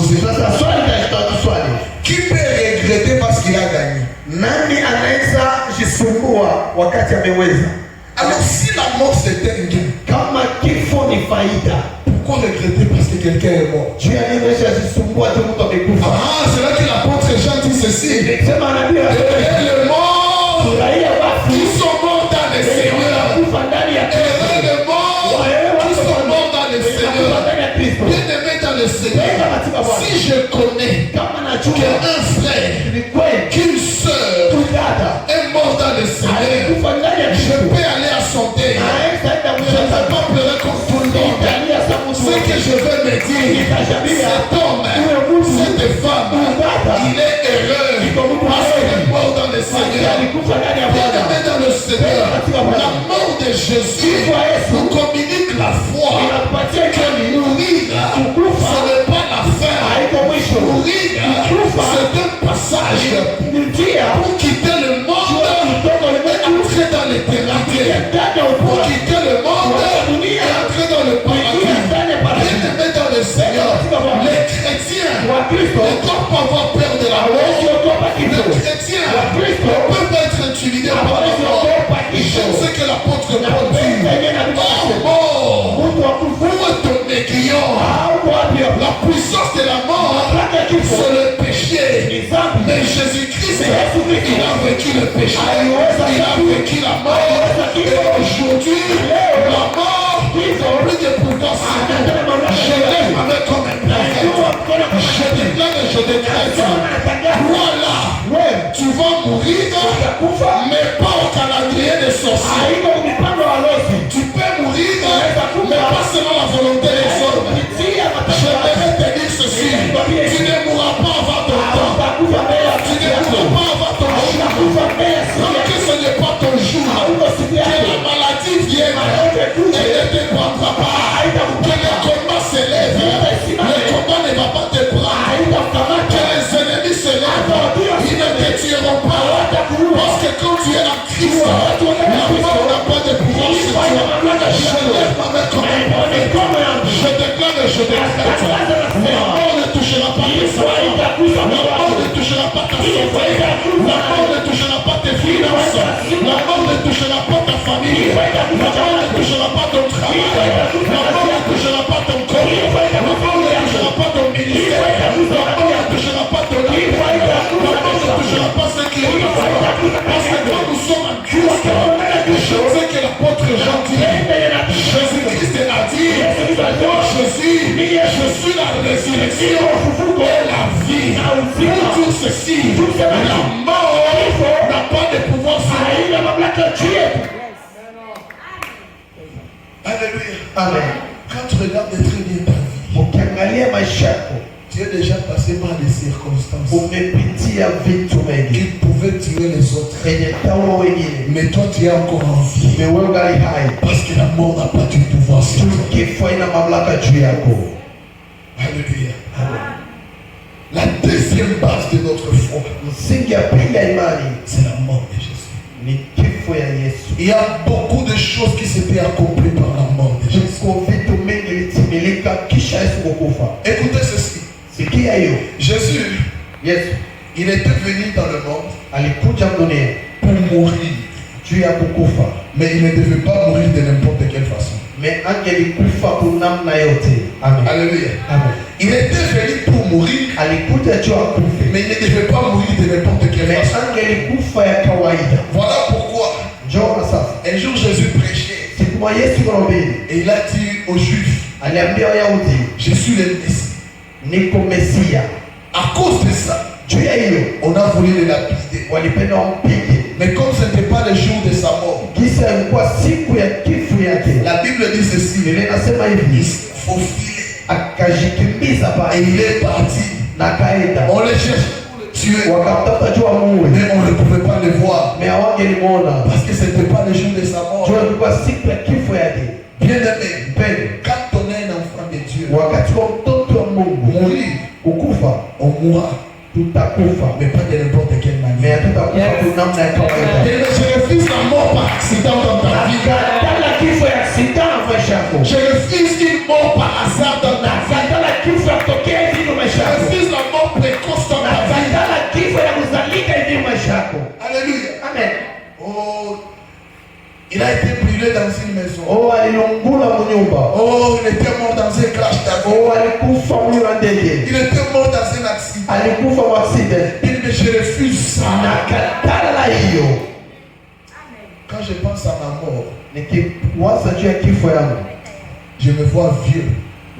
poser. Sasa swali nitatoa swali. Qui peut regretter parce qu'il a gagné? Nani anaweza jisumbua wakati ameweza? Alors si la mort c'était un gain, Kama kifo ni faida, pourquoi regretter parce que quelqu'un est mort? juu ya nini unaweza jisumbua tu mtu amekufa? Ah, c'est là que l'apôtre Jean dit ceci. Sema anabii Et les morts furahia basi qui sont morts dans le Seigneur. kufa ndani ya Et les morts qui sont morts dans le Seigneur. ndani ya Kristo. Bien-aimé dans le Seigneur, si je connais Kama najua qu'un frère, ni kweli qu'une sœur dada est mort dans le Seigneur, kufa ndani ya je Kristo, peux aller à son deuil. anaweza enda Je ne vais pas pleurer comme tout le monde. Ce que je veux me dire, cet homme, cette femme, il est heureux parce qu'il est mort dans le Seigneur. Bien-aimé dans le Seigneur, la mort de Jésus nous communique la foi que mourir, ce n'est pas la fin. Mourir, c'est un passage pour quitter le monde et entrer dans l'éternité. Pour quitter le monde et entrer dans le paradis. Bien-aimé dans le Seigneur, les chrétiens ne doivent pas avoir peur de la mort. Les chrétiens ne peuvent pas être intimidés par la mort. Je sais que l'apôtre Paul dit, oh mort, où est ton aiguillon? La puissance de la mort, c'est le péché. Mais Jésus-Christ, il a vaincu le péché. Il a vaincu la mort. Et aujourd'hui, la mort, plus de pouvoir sur nous. Je lève ma main comme un prophète. Je déclare et je décrète. Voilà, tu vas mourir, mais pas au calendrier des sorciers. Tu peux mourir, mais pas selon la volonté des hommes. Je vais te dire ceci. Tu ne mourras pas avant ton temps. Tu ne mourras pas avant ton jour. Tant que ce n'est pas ton jour, que la maladie vienne et ne te prendra pas. Que le combat s'élève. Le combat ne va pas te prendre. Que les ennemis se lèvent. Ils ne te tueront pas. Parce que quand tu es en Christ, la mort n'a pas de pouvoir sur toi. Je lève ma main comme un prophète. Je déclare et je décrète. La mort ne touchera pas tes enfants. La mort ne touchera pas ta santé. La mort ne touchera pas tes finances. La mort ne touchera pas ta famille. La mort ne touchera pas ton travail. La mort ne touchera pas ton corps. La mort ne touchera pas ton ministère. La mort ne touchera pas ton livre. La mort ne touchera pas ce qui est dans toi. Parce que quand nous sommes en Christ, je sais que l'apôtre Jean dit, Jésus-Christ a dit, moi Jésus, je suis la résurrection et la vie. Pour tout ceci, la mort n'a pas de pouvoir sur nous. Alléluia. Amen. Quand tu regardes très bien ta vie, ukiangalia maisha yako tu es déjà passé par des circonstances umepitia vitu mengi qui pouvaient tuer les autres. yenye taua wengine, Mais toi tu es encore en vie. wewe ungali hai, Parce que la mort n'a pas du pouvoir sur toi. kifo haina mamlaka juu yako. Alléluia. La deuxième base de notre foi, Msingi ya pili ya imani c'est la mort de Jésus. ni kifo ya Yesu. Il y a beaucoup de choses qui s'étaient accomplies par la mort de Jésus. Tuko vitu mingi litimilika kisha Yesu kukufa. Écoutez ceci. Sikia hiyo. Jésus, Yesu il était venu dans le monde alikuja dunia pour mourir. juu ya kukufa, Mais il ne devait pas mourir de n'importe quelle façon. mais angelikufa kwa namna yote. Amen. Alléluia. Amen. Il était venu pour mourir, Alikuja juu akufe, mais il ne devait pas mourir de n'importe quelle mais façon. angelikufa ya kawaida. Voilà pourquoi Njoo sasa. un jour Jésus prêchait Siku moja Yesu kuhubiri, et il a dit aux Juifs, aliambia Wayahudi, je suis le Messie. niko Mesia. À cause de ça, Juu ya hiyo on a voulu le lapider. walipenda wampige, Mais comme ce n'était pas le jour de sa mort, kisa ilikuwa siku ya kifo yake. la Bible dit ceci, Biblia inasema il hivi, s'est faufilé akajikimbiza et pale il est parti. na kaenda, On le cherche pour le tuer, wakamtafuta juu amuue, mais on ne pouvait pas le voir mais hawangelimuona. parce que ce n'était pas le jour de sa mort. Juu ilikuwa siku ya kifo yake. Bien-aimé, Mpendwa, quand on est un enfant de Dieu, wakati wa mtoto wa Mungu mourir, kukufa, on mourra, tutakufa, mais pas de n'importe quelle mais manière. hatutakufa kwa namna ya kawaida. Je refuse la mort par accident dans ta vie. Nakatala kifo ya sita na maisha yako. Je refuse une mort par hasard dans ta vie. Nakatala kifo ya kutokea hivi kwa maisha yako. Oh, alilungula munyumba. Oh, il était mort dans un crash d'avion. Oh, alikufa mula ndege. Il était mort dans un accident. Alikufa kwa accident. Il dit, mais je refuse ça. Nakatala hiyo. Quand je pense à ma mort, nikiwaza juu ya kifo yangu, je me vois vieux.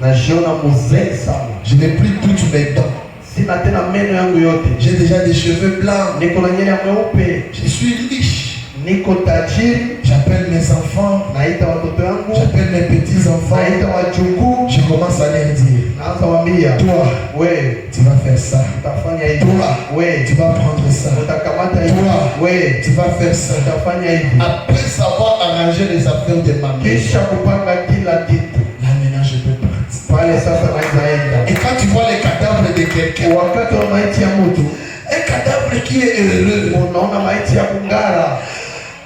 Najiona mzee sana. Je n'ai plus toutes mes dents. Sina tena meno yangu yote. J'ai déjà des cheveux blancs. Niko na nywele mweupe. Je suis riche. Niko tajiri. J'appelle mes enfants. Naita watoto yangu. J'appelle mes petits enfants. Naita wajukuu. Je commence à leur dire. Naanza waambia. Toi, wewe, tu vas faire ça. Utafanya hivi. Toi, wewe, tu vas prendre ça. Utakamata hivi. Toi, wewe, tu vas faire ça. Utafanya hivi. Après savoir arranger les affaires de ma mère. Kisha kupanga kila kitu. Là maintenant je peux partir. Pale sasa naenda. Et quand tu vois les cadavres de quelqu'un, wakati wa maiti ya mtu, un cadavre qui est heureux, unaona maiti ya kungara.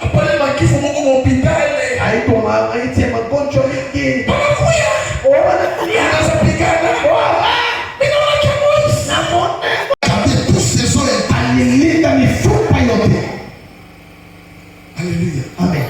Apale makifu Mungu mhospitali. Haiko maiti ya magonjwa mingi. Wanakuya. Wanakuya. Wanapigana. Mimi naona Moise. Namuona. Avec tous ces os. Alilinda mifupa yote. Alléluia. Amen.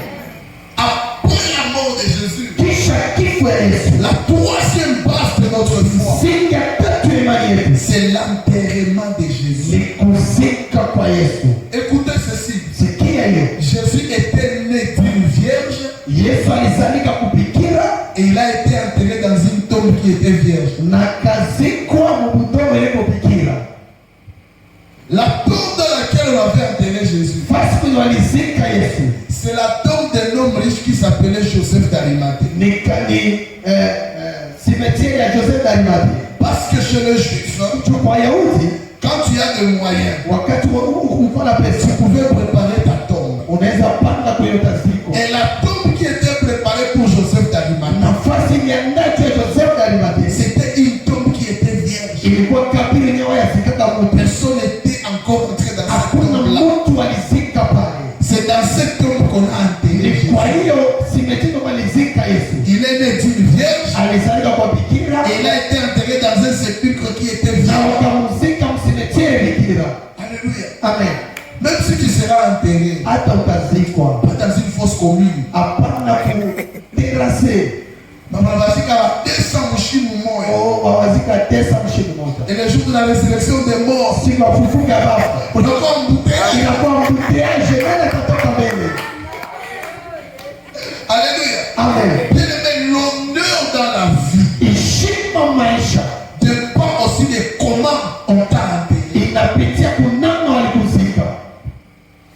Après la mort de Jésus, kisha kifo ya Yesu, la troisième base de notre foi, singi ya tatu ya imani yetu, c'est l'enterrement de Jésus. ni kuzika kwa Yesu. Écoutez ceci. Sikia hiyo. Jésus était né d'une vierge. Yesu alizalika kubikira. Et il a été enterré dans une tombe qui était vierge. Na kazikwa mubudongo ile kubikira. La tombe dans laquelle on avait enterré Jésus, fasi kwenye walizika Yesu, c'est la tombe d'un homme riche qui s'appelait Joseph d'Arimathée. Ni cimetière ya Joseph d'Arimathée. Parce que chez les Juifs, kwa Yahudi, quand tu as des moyens, wakati uko na pesa, tu pouvais préparer ta tombe. Unaweza panga kwenye utaziko. Et la tombe qui était préparée pour Joseph d'Arimathée, nafasi iliandacho ya Joseph d'Arimathée, c'était une tombe qui était vierge. Ilikuwa kaburi nyewe yasikaka mtu. Personne n'était encore entré dans cette Hakuna tombe-là. mtu alizika pale. C'est dans cette tombe qu'on a enterré Jésus. Kwa hiyo cimetière walizika Yesu. Il est né d'une vierge. Alizalika kwa bikira. Et il a été enterré dans un sépulcre qui était Na vierge. wakamzika mcimetière bikira. Alléluia. Amen. Même si tu seras enterré, hata utazikwa, pas dans une fosse commune. hapana kuterase. Mama bazika 200 mshimu moya. Oh, wawazika tesa mshini moja. Et le jour de la résurrection des morts, siku ya kufufuka ya baba, unakuwa mbuteyage. inakuwa mbuteaje, nani atatoka mbele? Alléluia. Amen. Bien-aimé, l'honneur dans la vie Heshima maisha dépend aussi de comment on t'a enterré. inapitia kunana walikuzika.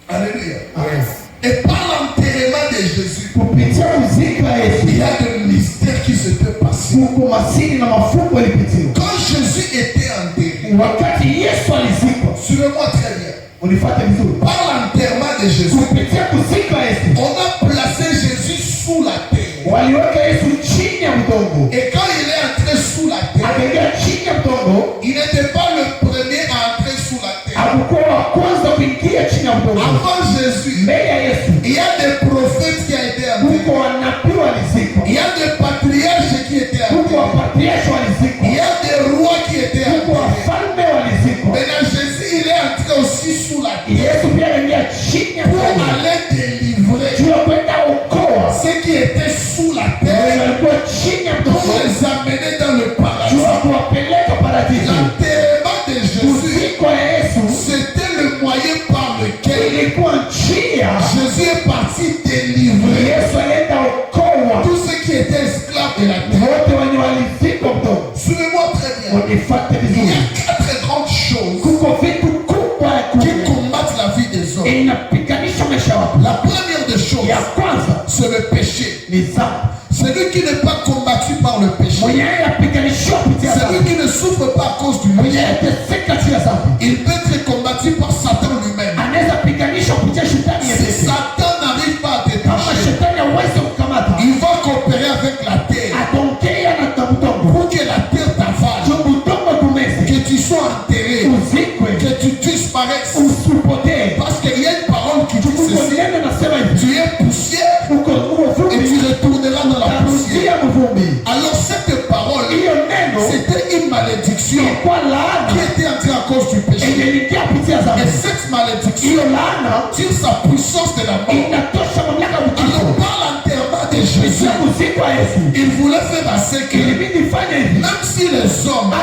Alléluia. Amen. Et par l'enterrement de Jésus, Kupitia kuzika Yesu, il y a des mystères qui se peuvent passer. kuko masiri na mafumbo yalipitiwa. Quand Jésus était enterré, Wakati Yesu alizikwa, suivez-moi très bien. unifuate vizuri. Par l'enterrement de Jésus, Kupitia kuzika Yesu, on a placé Jésus sous la terre. waliweka Yesu chini ya udongo. Et quand il est entré sous la terre, Akaingia chini ya udongo, il n'était pas le premier à entrer sous la terre. hakukuwa wa kwanza kuingia chini ya udongo. Avant Jésus, Mbele ya Yesu, il y a des prophètes qui ont été enterrés. kuko wanabii walizikwa, Il y a des patriarches qui étaient kuko enterrés. wapatriashi walizikwa, Il y a des rois qui étaient kuko enterrés. wafalme walizikwa. Maintenant, Jésus, il est entré aussi sous la terre Yesu pia aliingia chini ya pour udongo aller délivrer juu ya kwenda okoa ceux qui étaient sous la wale terre walikuwa chini ya pour udongo les amener dans le juu paradis. ya kuwapeleka paradiso. L'enterrement de Jésus, Kuzikwa ya Yesu c'était le moyen par lequel ilikuwa njia Jésus est parti délivrer Yesu alienda okoa tous ceux qui étaient esclaves de la terre. wote wenye walizikwa udongo. Suivez-moi très bien. Unifuate Il y vizuri. a 4 grandes choses Kuko vitu kubwa ya qui kuja combattent la vie des hommes. inapiganisha maisha yako. La première des choses, Ya kwanza c'est le péché. ni dhambi. Celui qui n'est pas combattu par le péché, Mwenye anapiganishwa kupitia celui dhambi, qui ne souffre pas à cause du mwenye péché, anateseka juu ya dhambi, il peut être combattu par Satan lui-même. anaweza piganishwa kupitia shetani Si yeye. Satan n'arrive pas à te Kama toucher, shetani hawezi kukamata, il va coopérer avec la terre ataongea na udongo pour que la terre t'avale, juu udongo kumeze, que tu sois enterré, uzikwe, que tu disparaisses. usipotee. Parce qu'il y a une parole qui dit Uko ceci: neno nasema hivi, tu es poussière uko et vumbi, tu retourneras dans la poussière. utarudia mvumbi. Alors cette parole, Hiyo neno c'était une malédiction ilikuwa laana qui était entrée à cause du péché. ingeingia kupitia Et dhambi. cette malédiction Hiyo laana tire sa puissance de la mort. inatosha mamlaka ya Alors kifo. par l'enterrement de Jésus, il voulait faire assez que même si les hommes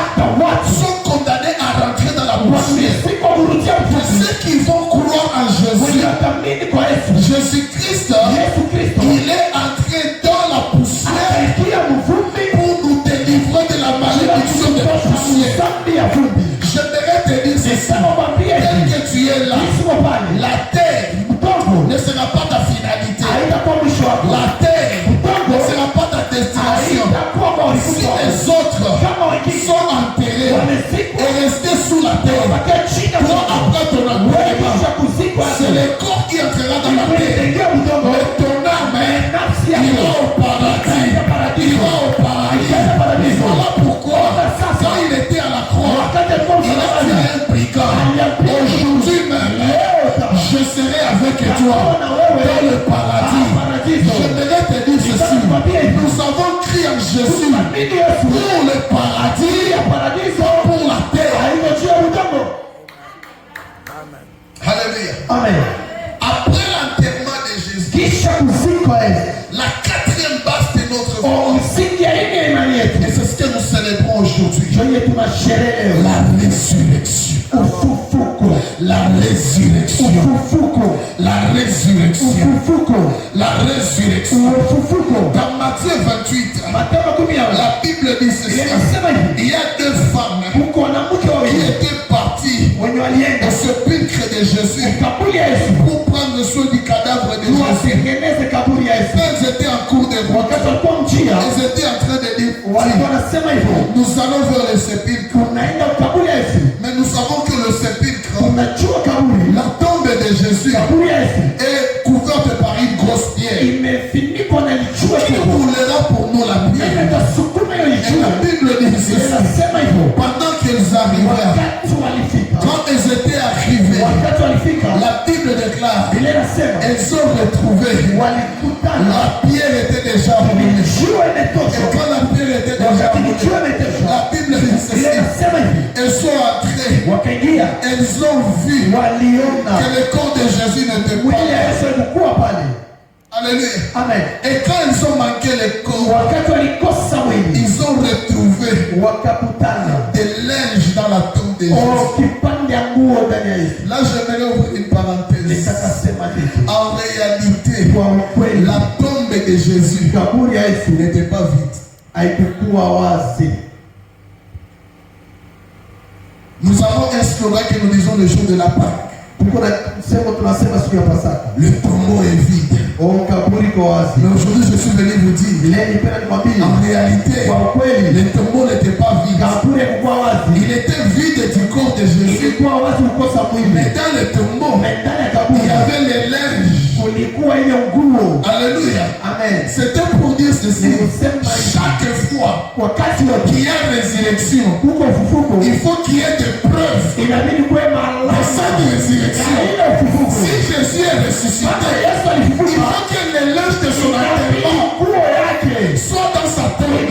sont condamnés à rentrer dans la poussière, ceux qui vont croire en Jésus, Jésus-Christ, il est entré dans la poussière pour nous délivrer de la malédiction de la poussière. J'aimerais te dire ceci, tel que tu es là, la terre ne sera pas ta finalité. La terre ne sera pas ta destination. Si les autres sont enterrés et restés sous la terre, toi après ton enterrement, c'est le corps qui entrera dans la terre. Mais ton âme ira au paradis. Ira au paradis. Voilà pourquoi, quand il était à la croix, il a fait un brigand. Aujourd'hui même, je serai avec toi dans le paradis. J'aimerais te dire ceci. Nous avons crié en Jésus pour le paradis, pour la terre. Alléluia. Amen. Après l'enterrement de Jésus, la quatrième base de notre vie, et c'est ce que nous célébrons aujourd'hui, la résurrection. La résurrection. La résurrection. La résurrection. Dans Matthieu 28, la Bible dit ceci. Il y a deux femmes qui étaient parties au sépulcre de Jésus pour prendre soin du cadavre de Jésus. Elles étaient en cours de route. Elles étaient en train de dire, nous allons vers le sépulcre. Mais nous savons que le sépulcre, la tombe de Jésus, est couverte par une grosse pierre. Qui roulera pour nous la pierre? Et la Bible dit ceci. Pendant qu'ils arrivèrent, quand ils étaient arrivés, la Bible déclare, elles ont retrouvé, la pierre était déjà roulée. Et quand la pierre était déjà roulée, la Bible dit ceci. Elles sont entrées, elles ont vu que le corps de Jésus n'était pas là. Alléluia. Amen. Et quand ils ont manqué le corps, ils ont retrouvé des linges dans la tombe de Jésus. Là, j'aimerais ouvrir une parenthèse. En réalité, la tombe de Jésus n'était pas vide. Nous avons un slogan que nous disons le jour de la Pâque. Le tombeau est vide. Mais aujourd'hui, je suis venu vous dire, en réalité, le tombeau n'était pas vide. Il était vide du corps de Jésus. Mais dans le tombeau, il y avait les linges. Alléluia. Amen. C'était pour dire ceci. Chaque fois qu'il y a résurrection, il faut qu'il y ait des preuves de cette résurrection. Si Jésus est ressuscité, il faut que les linges de son enterrement soient dans sa tombe.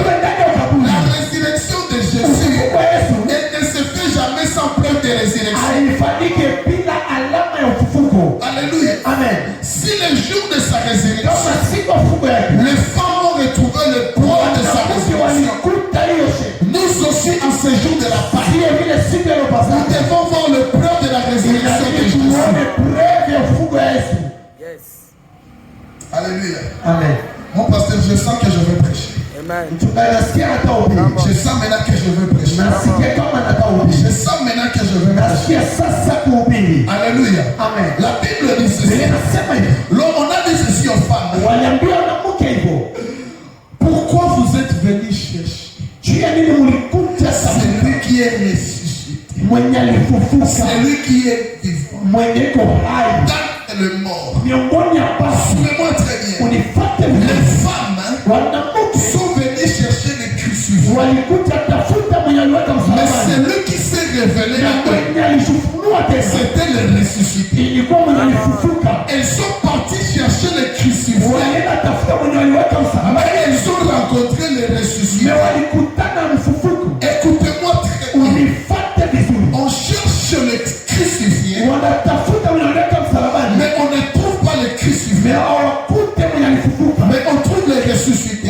La résurrection de Jésus, elle ne se fait jamais sans preuve de résurrection. Alléluia. Amen. Si le jour de sa résurrection, les femmes ont retrouvé le poids de sa résurrection, nous aussi en ce jour de la Pâque, nous devons voir le preuve de la résurrection de Jésus. Alléluia. Amen. Mon pasteur, je sens que je vais prêcher. Je sens maintenant que je veux prêcher. Je sens maintenant que je veux prêcher. Alléluia. Amen. La Bible dit ceci. On a dit ceci aux femmes. Pourquoi vous êtes venus chercher celui qui est ressuscité, celui qui est vivant, dans le mort? Suivez-moi très bien. Les femmes sont venues chercher le crucifix. Mais celui qui s'est révélé à eux, c'était le ressuscité. Elles sont parties chercher le crucifix. Mais elles ont rencontré le ressuscité. Écoutez-moi très bien. On cherche le crucifié, mais on ne trouve pas le crucifié. Mais on trouve le ressuscité.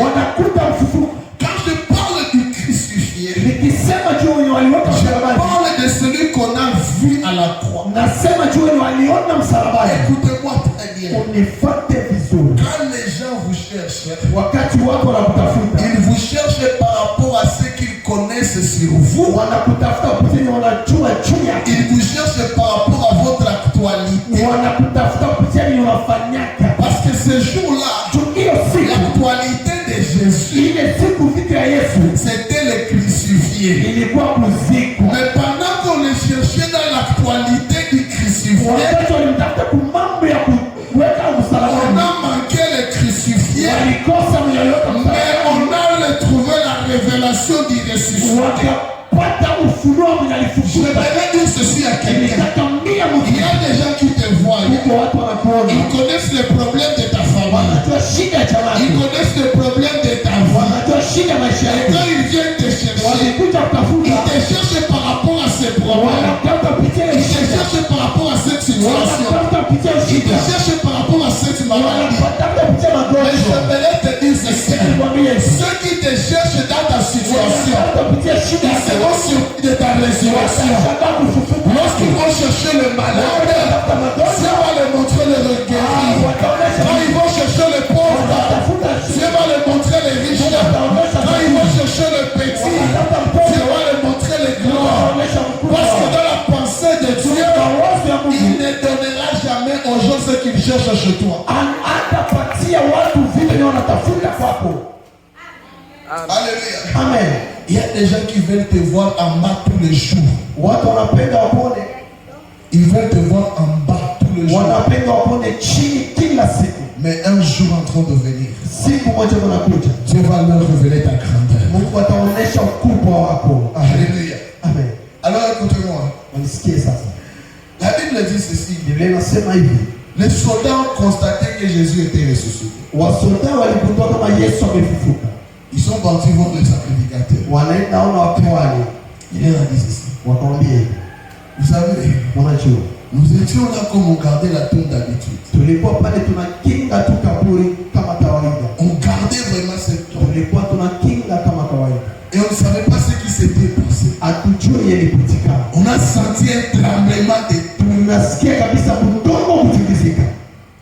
waliweka Je msalabani. parle de celui qu'on a vu à la croix. Nasema juu waliona msalabani. Écoutez-moi très bien. Unifuate vizuri. Quand les gens vous cherchent, Wakati watu wanakutafuta, ils vous cherchent par rapport à ce qu'ils connaissent sur vous. wanakutafuta kupitia wanajua juu yako. Ils vous cherchent par rapport à votre actualité. Wanakutafuta kupitia ni unafanyaka. Parce que ce jour-là, Hiyo siku, l'actualité de Jésus, ile siku vitu ya Yesu c'était le crucifié. ilikuwa kuzikwa. Mais pendant qu'on le cherchait dans l'actualité du crucifié, Wakati walimtafuta kumambo ya kuweka on msalabani, a manqué le crucifié, walikosa mnyonyoko mais msalabani. on a retrouvé la révélation du ressuscité. Wakapata ufunuo mwenye Je alifufuka. vais dire ceci à quelqu'un. Nitakwambia Il y a des gens qui te voient. Huko watu wanakuona, Ils connaissent les problèmes de ta famille. wanajua shida ya Ils jamani, connaissent les problèmes de ta vie. wanajua shida ya maisha Et yako. quand ils viennent te chercher, Walikuja kutafuta, ils te cherchent par rapport à ces problèmes. wanatafuta kupitia Ils te shida, cherchent par rapport à cette situation. wanatafuta kupitia Ils te shida, cherchent par rapport à cette maladie. wanatafuta kupitia Mais je magonjwa. voulais te dire ceci. Nikwambie, Ceux qui te cherchent dans ta situation, wanatafuta kupitia shida, ils seront surpris de ta résurrection. watashangaa kufufuka. Lorsqu'ils vont chercher le malade, Wanatafuta Dieu magonjwa, va leur montrer le reguéri. wataonesha Quand ils vont chercher le pauvre, wanatafuta Dieu va leur montrer les riches. Quand ils vont chercher le petit, Dieu va leur montrer les grands. wataonesha Parce que mkubwa. dans la pensée de Dieu, Mawazo ya il Mungu ne donnera jamais aux gens ce qu'ils cherchent chez toi. hatapatia watu vile ni wanatafuta kwako. Alléluia. Amen. Il y a des gens qui veulent te voir en bas tous les jours. Watu wanapenda wapone, Ils veulent te voir en bas tous les jours. wanapenda wapone chini kila siku. Mais un jour en train de venir, Siku moja unakuja, Dieu va leur révéler ta grandeur. Mungu ataonesha ukubwa wako. Alléluia. Amen. Alors écoutez-moi. Unisikie sasa. La Bible dit ceci. Biblia inasema hivi, Les soldats ont constaté que Jésus était ressuscité. wasoda waligundua kama Yesu amefufuka, Ils sont partis voir le sacrificateur. wanaenda ona wakuhani, Il leur a dit ceci. wakamwambia hivi, Vous savez, unajua nous étions là comme on gardait la tombe d'habitude. tulikuwa pale tunakinga tu kaburi kama kawaida, On gardait vraiment cette tombe. tulikuwa tunakinga kama kawaida, Et on ne savait pas ce qui s'était passé. hatujui yalipitikana. On a senti un tremblement de terre. Tunasikia kabisa mdomo kutikisika,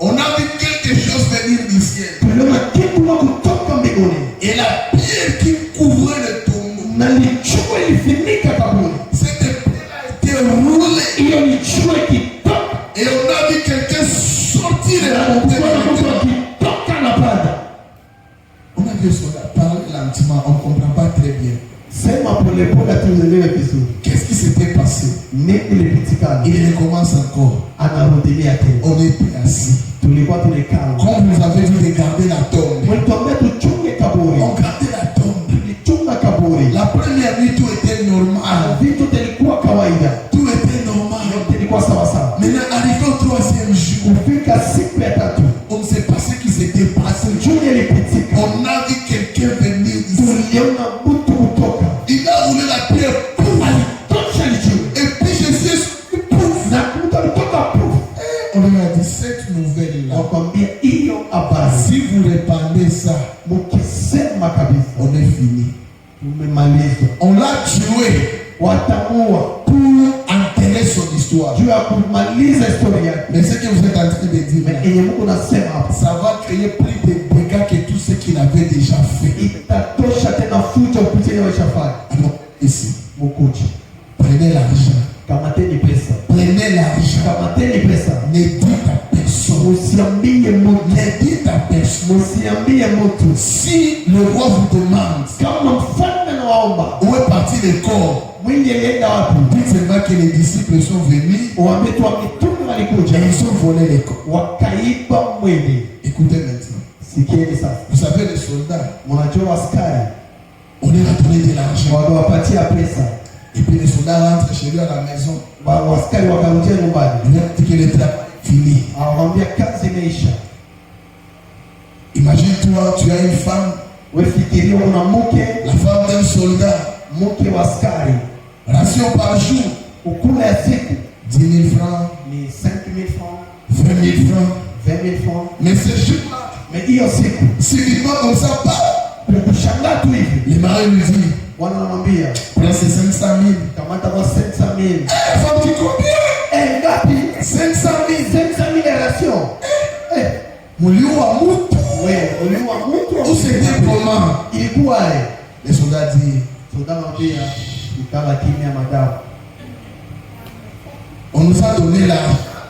On a vu quelque chose venir du ciel. tuliona kitu na kutoka mbinguni Et la pierre qui couvrait le tombeau, na lichua ilifunika kaburi. cette pierre a été roulée. Hiyo lichua ikitoka Et on a vu quelqu'un sortir et na monter kuona dans le mtu temple. akitoka na panda. On a vu cela parler lentement, on ne comprend pas très bien. Sema polepole tuelewe vizuri Qu'est-ce qui s'était passé? nini ilipitikana. Il recommence encore. Anarudilia tena, On était assis. tulikuwa tumekaa, Comme vous avez vu de garder la tombe. mlituambia tuchunge kaburi, On gardait la tombe. tulichunga kaburi. La première nuit, tout était normal. Vitu vilikuwa kawaida, Tout était normal. yote ilikuwa sawa sawa. Maintenant, arrivé au troisième jour, Kufika siku ya tatu, on ne sait pas ce qui s'était passé. juu ilipitika, On a vu quelqu'un venir ici. tuliona mtu kutoka Il a roulé la pierre. Pouf. alitosha lichua Et puis Jésus, pouf. na mtu alitoka puf. On lui a dit cette nouvelle-là. Wakwambia hiyo habari, Si vous répandez ça, mukisema kabisa on est fini. umemalizwa. On l'a tué Watamua pour enterrer son histoire. juu ya kumaliza historia yake. Mais ce que vous êtes en train de dire, Mais yenye Mungu nasema hapa, ça va créer plus de dégâts que tout ce qu'il avait déjà fait. itatosha tena fujo kupitia ile washafanya. Alors, ici, Mukuje, prenez l'argent. kamateni pesa, Prenez l'argent. kamateni pesa, Ne dites à personne. musiambie mtu, Ne dites à personne. musiambie mtu. Si le roi vous demande Kama mfalme anawaomba, où est parti le corps, mwili alienda wapi? dites seulement que les disciples sont venus Waambie tu wa mitume et walikuja ils ont volé les corps. wakaiba mwili. Écoutez maintenant. Sikieni sasa, Vous savez, les soldats, mnajua askari on leur a donné de l'argent. wakawapatia pesa, Et puis les soldats rentrent chez lui à la maison. askari wakarudia nyumbani, Ils leur disent que le travail est fini. awaambia kazi imeisha. Imagine-toi, tu as une femme, Wewe fikiria una mke, la femme d'un soldat, mke wa askari, ration par jour, ukula ya siku 10 000 francs, ni 5,000 francs, 20 000 francs. 20,000 francs. Mais ce jour-là, Mais hiyo siku subitement comme ça, bah, kushangaa tu hivi, le mari lui dit, wanamwambia prends ces 500 000, 000. La femme dit combien? Ngapi? 500 000. 500 000 rations. Muliua mtu. Ouais, uliua mtu. Où c'était comment? Ilikuwa Les soldats disent, soda mambia ikala kimya madam. on nous a donné là.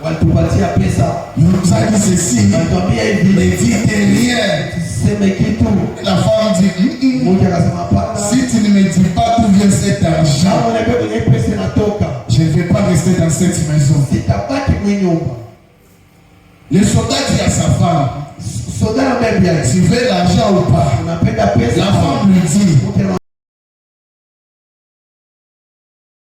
Walitupatia pesa. On nous a dit ceci. Walituambia Ne hivi. dites rien. Sema kitu. La femme dit, Mmoja akasema hapana. si tu ne me dis pas d'où vient cet argent, Kama unajua kwenye pesa inatoka, je ne vais pas rester dans cette maison. sitabaki kwenye nyumba. Le soldat dit à sa femme, Soda anambia, tu veux l'argent ou pas? unapenda pesa? La femme lui dit,